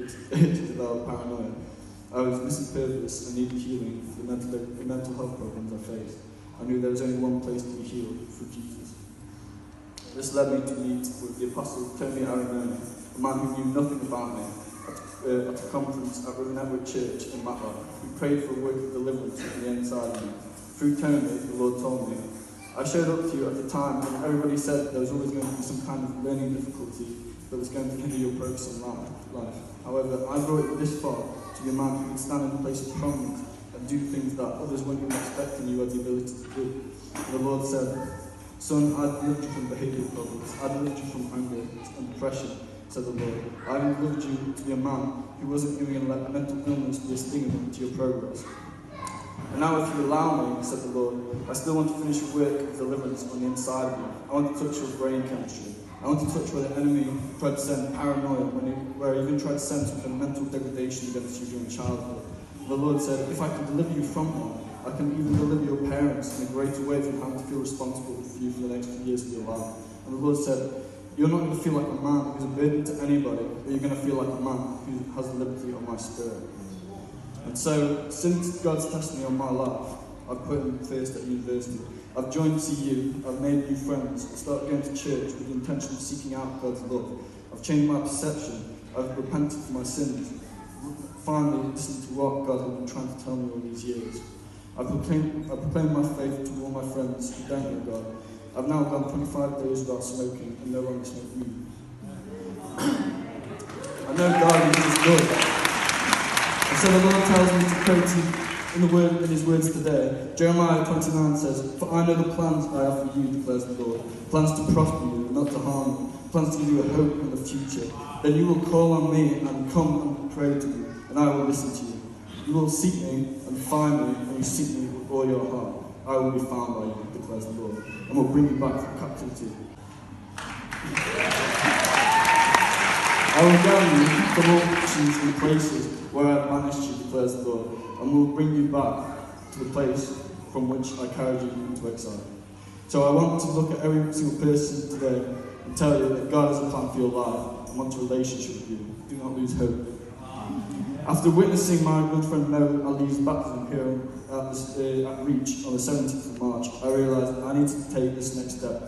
to develop paranoia. I was missing purpose and needed healing for the mental health problems I faced. I knew there was only one place to be healed, through Jesus. This led me to meet with the Apostle Tony Aramone, a man who knew nothing about me, at a conference at River Network Church in Matlock, who prayed for a work of deliverance from the inside of me. Through Tony, the Lord told me, I showed up to you at the time when everybody said there was always going to be some kind of learning difficulty that was going to hinder your progress in life. However, I brought you this far to be a man who would stand in a place of prominence and do things that others weren't even expecting you had the ability to do. And the Lord said, Son, I've delivered you from behavioural problems, I've delivered you from anger and depression, said the Lord. I've delivered you to be a man who wasn't going to let mental illness be a stigma to your progress. And now if you allow me, said the Lord, I still want to finish the work of deliverance on the inside of you. I want to touch your brain chemistry. I want to touch where the enemy tried to send paranoia, where he even tried to send some kind of mental degradation against you during childhood. And the Lord said, if I can deliver you from that, I can even deliver your parents in a greater way from having to feel responsible for you for the next few years of your life. And the Lord said, you're not going to feel like a man who's a burden to anybody, but you're going to feel like a man who has the liberty of my spirit. And so, since God's tested me on my life, I've put him first at university. I've joined CU, I've made new friends, I've started going to church with the intention of seeking out God's love. I've changed my perception, I've repented for my sins, finally listened to what God had been trying to tell me all these years. I proclaimed my faith to all my friends who don't know God. I've now gone 25 days without smoking and no longer smoke weed. I know God is good. And so the Lord tells me to quote in His words today. Jeremiah 29 says, For I know the plans I have for you, declares the Lord. Plans to prosper you, not to harm you. Plans to give you a hope in the future. Then you will call on me and come and pray to me, and I will listen to you. You will seek me and find me, and you seek me with all your heart. I will be found by you, declares the Lord, and will bring you back from captivity. I will gather you from all nations and places where I have banished you, declares the Lord, and will bring you back to the place from which I carried you into exile. So I want to look at every single person today and tell you that God has a plan for your life and wants a relationship with you. Do not lose hope. After witnessing my good friend Mo Ali's baptism here at Reach on the 17th of March, I realised I need to take this next step.